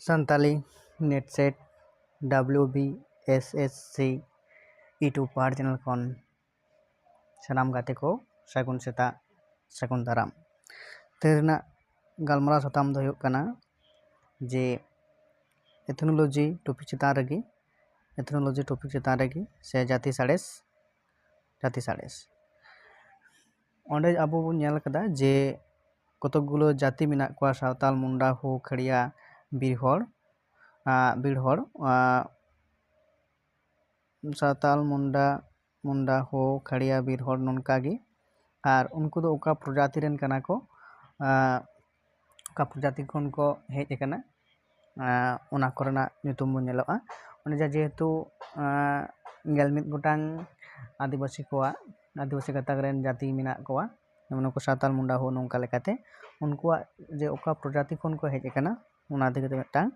Santali net set WBSSC YouTube पहाड़ channel खन सानाम गाते को सागुन सेता सागुन दाराम तेरना गलमारा साताम दो हुयुग कना जे एथनोलॉजी टॉपिक चितान रेगी से जाति साड़ेस ओंडे आबो बन नेल कदा जे कतकगुलो जाति मेनाक कोआ सावताल मुंडा हो खड़िया बीरहड़ सावताल मुंडा हो खड़िया बीरहड़ नोनकागी और उनको दो ओका प्रजाति रेन कना को ओका प्रजाति खन को हेज कना ओना कोरेना nyutum बन नेलोआ ओने जेहेतु 11 गोटांग आदिवासी गाताक रेन जाति मेनाक कोआ जेमन को सावताल मुंडा हो नोंका लेकाते उनको जे ओका प्रजाति खन को हेज कना ओना दिगते मिटांग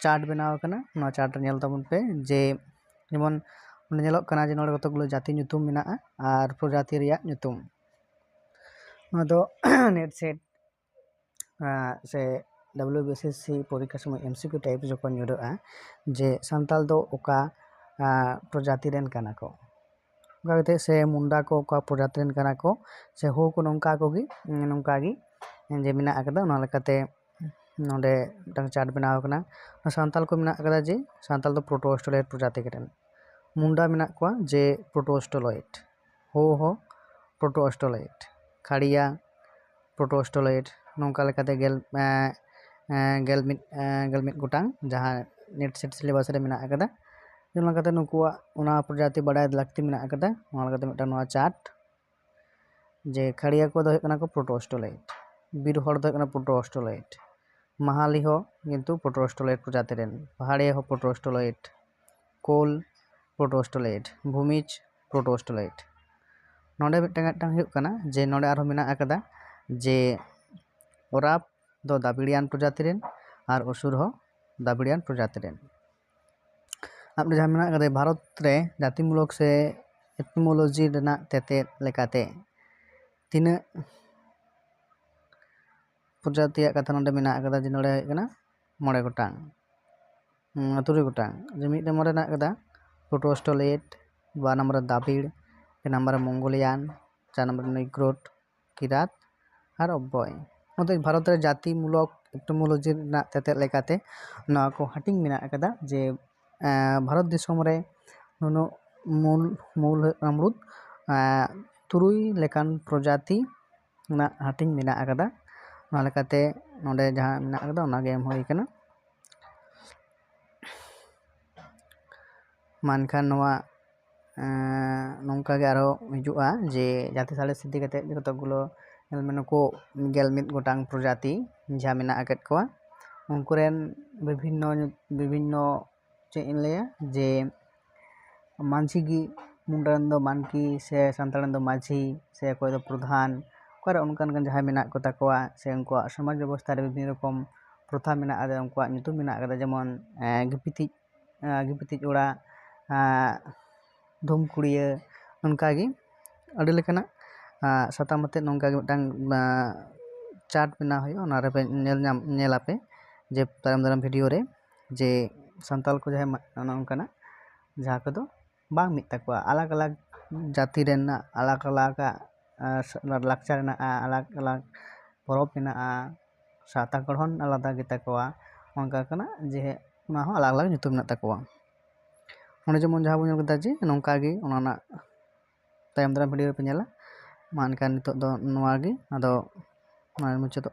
चार्ट बनाव कना ना चार्ट नेल ताबन पे जे जेमन ओने नेलोक कना जे नोडे कतगुलो जाति nyutum मेनाआ आर प्रजाति रिया nyutum ओना दो नेट सेट से WBSSC परीक्षा समय MCQ टाइप जखन ᱧᱩᱨᱟᱹᱜᱼᱟ जे सानताल दो ओका प्रजाति रेन कना को गाते से मुंडा को ओका प्रजाति रेन कना को से हो को नोंका गी जे मेना आकदा ओना लेकाते नोडे मिटांग चार्ट बनाव कना सानताल को मेना आकदा जे सानताल दो प्रोटोस्टोलॉइड प्रजाति रेन मुंडा मेना कोआ जे प्रोटोस्टोलॉइड हो प्रोटोस्टोलॉइड खड़िया प्रोटोस्टोलॉइड नोंका लेकाते गेलमिट गोटांग जहाँ नेट सेट सिलेबस रे मेना आकदा जेमन लेकाते नुकुआ ओना प्रजाति बड़ाय लाक्ति मेना आकदा ओना लेकाते मिटांग नोआ चार्ट जे खड़िया को दो हुयुग कना को प्रोटोस्टोलॉइड बीरहड़ दो हुयुग कना प्रोटोस्टोलॉइड महाली हो किंतु प्रोटोस्टोलॉइड प्रजाति रेन पहाड़िया हो प्रोटोस्टोलॉइड कोल प्रोटोस्टोलॉइड भूमिज प्रोटोस्टोलॉइड नोडे मिटांग हुयुग कना जे नोडे आरो मेना आकदा जे ओराप दो दाबिड़ियान प्रजाति रेन और असुर हो दाबिड़ियान प्रजाति रेन अब जहाँ मेना आकदा भारत रे जातिमूलक से एथनोलॉजी रेना तेतेद लेकाते तीना प्रजाति कथा नोडे मेना आकदा जे नोडे हुयुग कना 9 गोटांग 3 गोटांग जे मिद नंबर रेना आकदा प्रोटोस्टोलॉइड 2 नंबर दाबिड़ 3 number Mongolian 4 number Negrito Kirat और अब्बय मतलब भारत रे जातिमूलक एथनोलॉजी रेना तेतेद लेकाते ना को हाटिंग मेना आकदा जे भारत दिसोम रे नुनो मूल अमरुद 3 लेकान प्रजाति ना हाटिंग मेना आकदा ओना लेकाते नोडे जहाँ मेना आकदा ओना गे एम होई कना मानखान नोआ नोंका गे आरो हिजुआ जे जाति साड़ेस इदि कते कतगुलो को 11 गोटांग प्रजाति जहाँ मेना आकद कोआ उनको रेन विभिन्न चे इन लया जे मानसी गी मुंडा दो मानकी से सानताल दो माझी से कोई दो प्रधान कोर उनकान जहाँ मेना को ताकोआ से उनको समाज व्यवस्था रे विभिन्न रकम प्रथा मेना आदा उनको nyutum मेना आकदा जेमन गिपिति ओड़ा धूमकुड़िया उनका गी अड़ी लेकाना साताम मते नोंका गे मिटांग चार्ट बना हुयो ओना रे पे नेलापे जे तायम वीडियो रे जे सानताल को जहाँ नोंकाना जहाँ को दो बांग मिद ताकोआ अलग अलग जाति रेन अलग अलग लाक्चार ना अलग अलग परब मेना साता गढ़न आलादा गे ताकोआ ओंका कना जे ओना हो अलग अलग nyutum मेना ताकोआ ओने जेमन जहाँ बन कदा जे नोंका गे ओना तायम वीडियो पे नेला मानकान नितो दो नोआ गे आदो मुचाद।